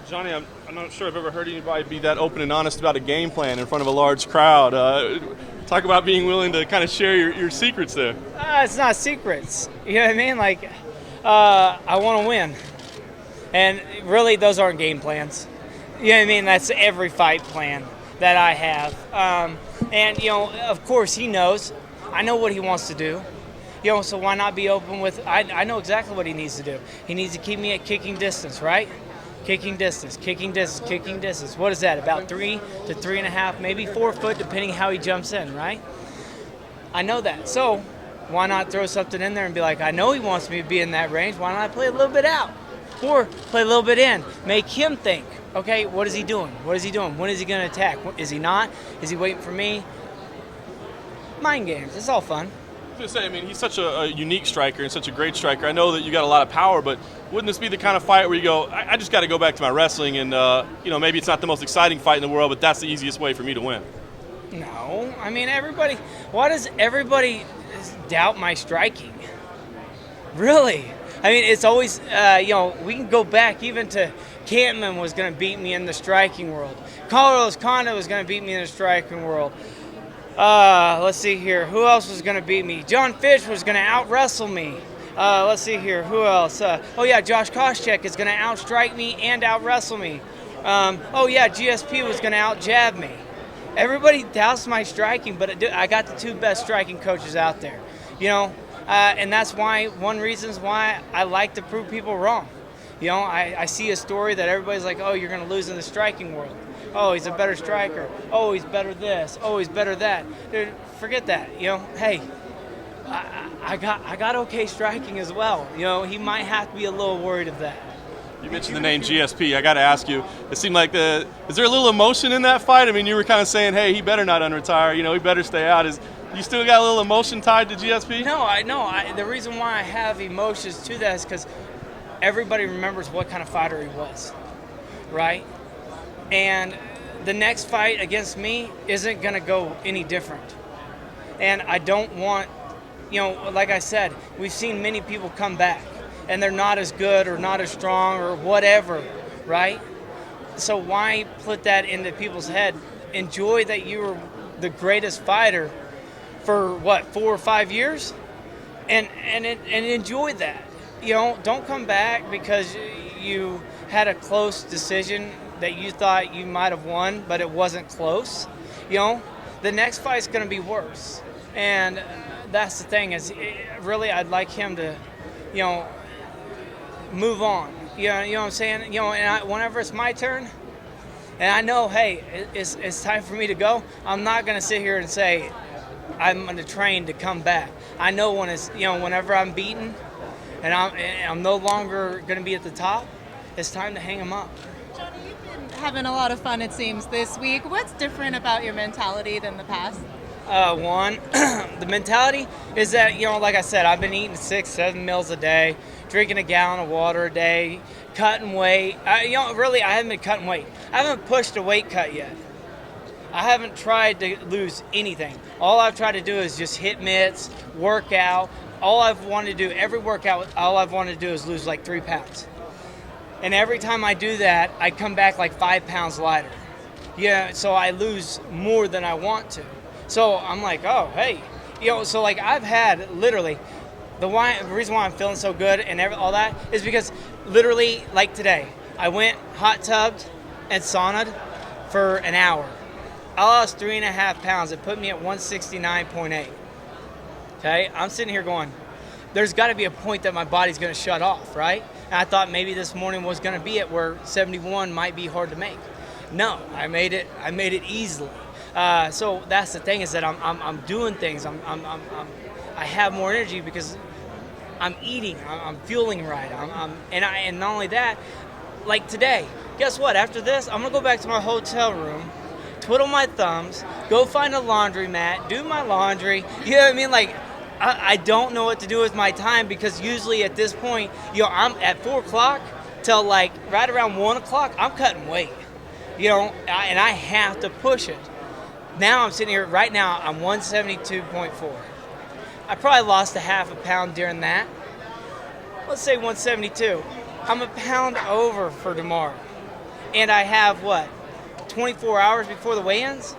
Johnny, I'm not sure I've ever heard anybody be that open and honest about a game plan in front of a large crowd. Talk about being willing to kind of share your secrets there. It's not secrets. You know what I mean? Like, I want to win. And really, those aren't game plans. You know what I mean? That's every fight plan that I have. And, you know, of course, he knows. I know what he wants to do. You know, so why not be open with, I know exactly what he needs to do. He needs to keep me at kicking distance, right? Kicking distance, kicking distance, kicking distance. What is that? About 3 to 3.5, maybe 4 foot, depending how he jumps in, right? I know that. So why not throw something in there and be like, I know he wants me to be in that range. Why not play a little bit out? Or play a little bit in. Make him think, okay, what is he doing? What is he doing? When is he going to attack? Is he not? Is he waiting for me? Mind games. It's all fun. I was going to say, I mean, he's such a unique striker and such a great striker. I know that you got a lot of power, but wouldn't this be the kind of fight where you go, I just got to go back to my wrestling and, you know, maybe it's not the most exciting fight in the world, but that's the easiest way for me to win? No. I mean, why does everybody doubt my striking? Really? I mean, it's always, you know, we can go back even to Campman was going to beat me in the striking world. Carlos Condit was going to beat me in the striking world. Let's see here. Who else was going to beat me? John Fish was going to out-wrestle me. Let's see here. Who else? Oh, yeah, Josh Koscheck is going to outstrike me and out-wrestle me. Oh, yeah, GSP was going to out-jab me. Everybody doubts my striking, but I got the two best striking coaches out there. You know, and that's one reason why I like to prove people wrong. You know, I see a story that everybody's like, oh, you're going to lose in the striking world. Oh, he's a better striker. Oh, he's better this. Oh, he's better that. Dude, forget that. You know, hey, I got okay striking as well. You know, he might have to be a little worried of that. You mentioned the name GSP. I got to ask you, it seemed like is there a little emotion in that fight? I mean, you were kind of saying, hey, he better not unretire. You know, he better stay out. You still got a little emotion tied to GSP? No, the reason why I have emotions to that is because everybody remembers what kind of fighter he was, right? And the next fight against me isn't going to go any different. And I don't want, you know, like I said, we've seen many people come back and they're not as good or not as strong or whatever, right? So why put that into people's head? Enjoy that you were the greatest fighter for, 4 or 5 years? And enjoy that. You know, don't come back because you had a close decision that you thought you might have won, but it wasn't close. You know, the next fight's going to be worse. And that's the thing is, really, I'd like him to, you know, move on. You know what I'm saying? You know, and whenever it's my turn, and I know, hey, it's time for me to go, I'm not going to sit here and say I'm going to train to come back. I know when it's, you know, whenever I'm beaten and I'm no longer going to be at the top, it's time to hang him up. Johnny, you've been having a lot of fun, it seems, this week. What's different about your mentality than the past? One, the mentality is that, you know, like I said, I've been eating 6-7 meals a day, drinking a gallon of water a day, cutting weight. You know, really, I haven't been cutting weight. I haven't pushed a weight cut yet. I haven't tried to lose anything. All I've tried to do is just hit mitts, work out. All I've wanted to do, every workout, all I've wanted to do is lose like 3 pounds. And every time I do that, I come back like 5 pounds lighter. Yeah, so I lose more than I want to. So I'm like, oh, hey. You know, so like I've had literally, the reason why I'm feeling so good and all that is because literally, like today, I went hot tubbed and saunaed for an hour. I lost 3.5 pounds. It put me at 169.8. Okay, I'm sitting here going, there's got to be a point that my body's going to shut off, right? And I thought maybe this morning was going to be it where 71 might be hard to make. No, I made it easily. So that's the thing is that I'm doing things. I have more energy because I'm eating. I'm fueling right. And not only that, like today, guess what? After this, I'm gonna go back to my hotel room, twiddle my thumbs, go find a laundromat, do my laundry. You know what I mean? Like I don't know what to do with my time because usually at this point, you know, I'm at 4 o'clock till like right around 1 o'clock. I'm cutting weight. You know, and I have to push it. Now I'm sitting here, right now, I'm 172.4. I probably lost a half a pound during that. Let's say 172. I'm a pound over for tomorrow. and I have, 24 hours before the weigh-ins?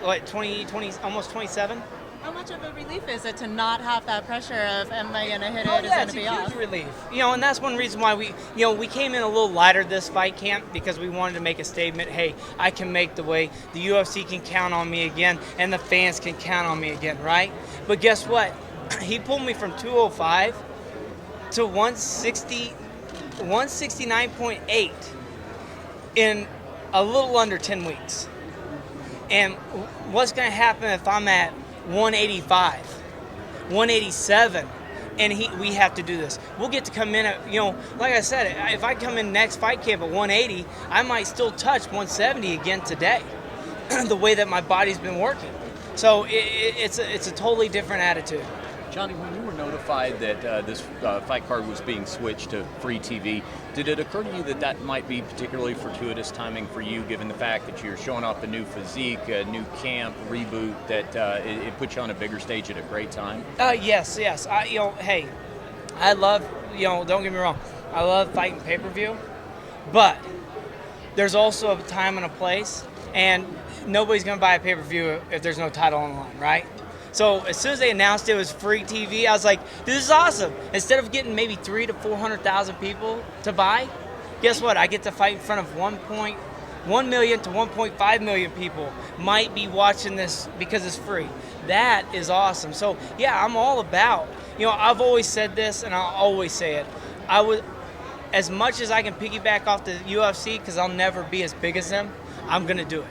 Like 20, almost 27? How much of a relief is it to not have that pressure of, am I going to hit it, Oh, is yeah, going to be it's a off? huge relief. And that's one reason why we came in a little lighter this fight camp, because we wanted to make a statement. Hey, I can make the weight. The UFC can count on me again, and the fans can count on me again, right? But guess what? He pulled me from 205 to 169.8 in a little under 10 weeks. And what's going to happen if I'm at 185, 187, and we have to do this? We'll get to come in at, like I said, if I come in next fight camp at 180, I might still touch 170 again today, the way that my body's been working. So it's a totally different attitude. Johny, when you were notified that this fight card was being switched to free TV, did it occur to you that that might be particularly fortuitous timing for you, given the fact that you're showing off a new physique, a new camp, reboot, that it puts you on a bigger stage at a great time? Yes. Hey, I love, don't get me wrong, I love fighting pay-per-view, but there's also a time and a place, and nobody's going to buy a pay-per-view if there's no title on the line, right? So as soon as they announced it was free TV, I was like, this is awesome. Instead of getting maybe 300,000 to 400,000 people to buy, guess what? I get to fight in front of 1 million to 1.5 million people might be watching this because it's free. That is awesome. So yeah, I'm all about, I've always said this and I'll always say it. I would, as much as I can piggyback off the UFC, because I'll never be as big as them, I'm going to do it.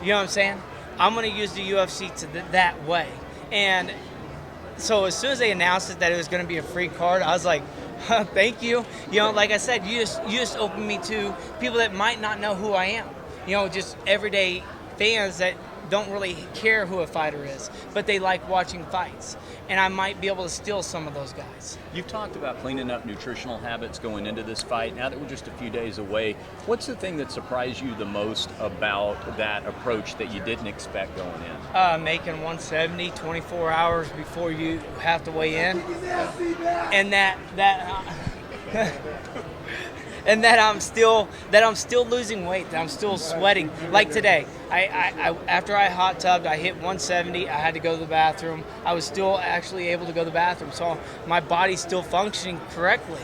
You know what I'm saying? I'm going to use the UFC that way. And so as soon as they announced it, that it was going to be a free card, I was like, thank you. Like I said, you just opened me to people that might not know who I am. Just everyday fans that don't really care who a fighter is, but they like watching fights. And I might be able to steal some of those guys. You've talked about cleaning up nutritional habits going into this fight. Now that we're just a few days away, what's the thing that surprised you the most about that approach that you didn't expect going in? Making 170 24 hours before you have to weigh in, and that and that I'm still losing weight, that I'm still sweating. Like today, I after I hot tubbed, I hit 170. I had to go to the bathroom. I was still actually able to go to the bathroom, so my body's still functioning correctly.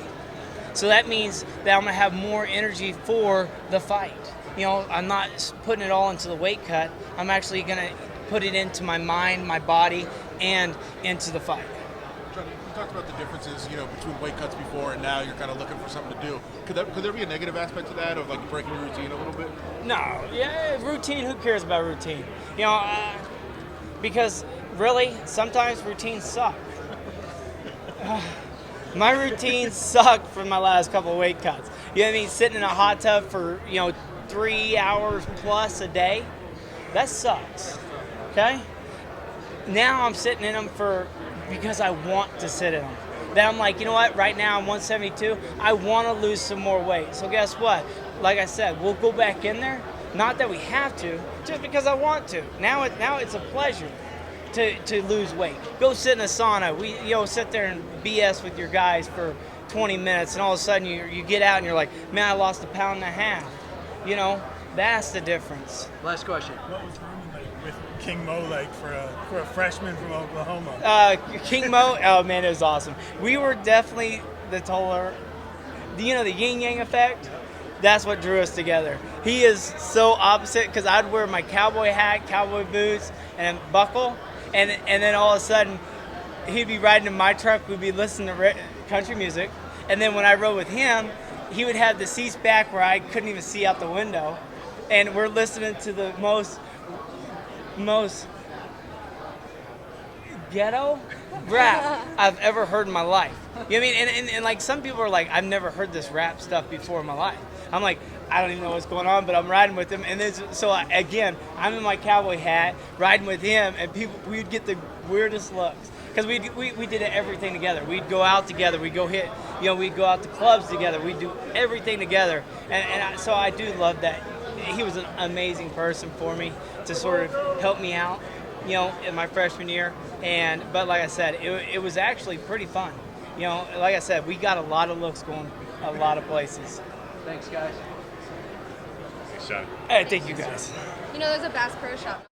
So that means that I'm gonna have more energy for the fight. I'm not putting it all into the weight cut. I'm actually gonna put it into my mind, my body, and into the fight. Johny, you talked about the differences, between weight cuts before and now. You're kind of looking for something to do. Could there be a negative aspect to that, of like breaking your routine a little bit? No, routine. Who cares about routine? Because really, sometimes routines suck. My routines suck for my last couple of weight cuts. You know what I mean? Sitting in a hot tub for 3 hours plus a day, that sucks. Okay. Now I'm sitting in them because I want to sit in them. Then I'm like, you know what? Right now I'm 172. I want to lose some more weight. So guess what? Like I said, we'll go back in there. Not that we have to, just because I want to. Now it's a pleasure to lose weight. Go sit in a sauna. We sit there and BS with your guys for 20 minutes, and all of a sudden you get out and you're like, man, I lost 1.5 pounds. That's the difference. Last question. What was rooming like with King Mo like for a freshman from Oklahoma? King Mo, oh man, it was awesome. We were definitely the yin yang effect. That's what drew us together. He is so opposite, because I'd wear my cowboy hat, cowboy boots, and buckle, and then all of a sudden he'd be riding in my truck. We'd be listening to country music, and then when I rode with him, he would have the seats back where I couldn't even see out the window, and we're listening to the most ghetto rap I've ever heard in my life. You know what I mean? And like, some people are like, I've never heard this rap stuff before in my life. I'm like, I don't even know what's going on, but I'm riding with him. And then, again, I'm in my cowboy hat, riding with him, and we'd get the weirdest looks. Because we did everything together. We'd go out together. We'd go we'd go out to clubs together. We'd do everything together. So I do love that. He was an amazing person for me to sort of help me out, in my freshman year. But like I said, it was actually pretty fun. Like I said, we got a lot of looks going a lot of places. Thanks, guys. Thanks, John. Hey, thank you guys. You know, there's a Bass Pro Shop.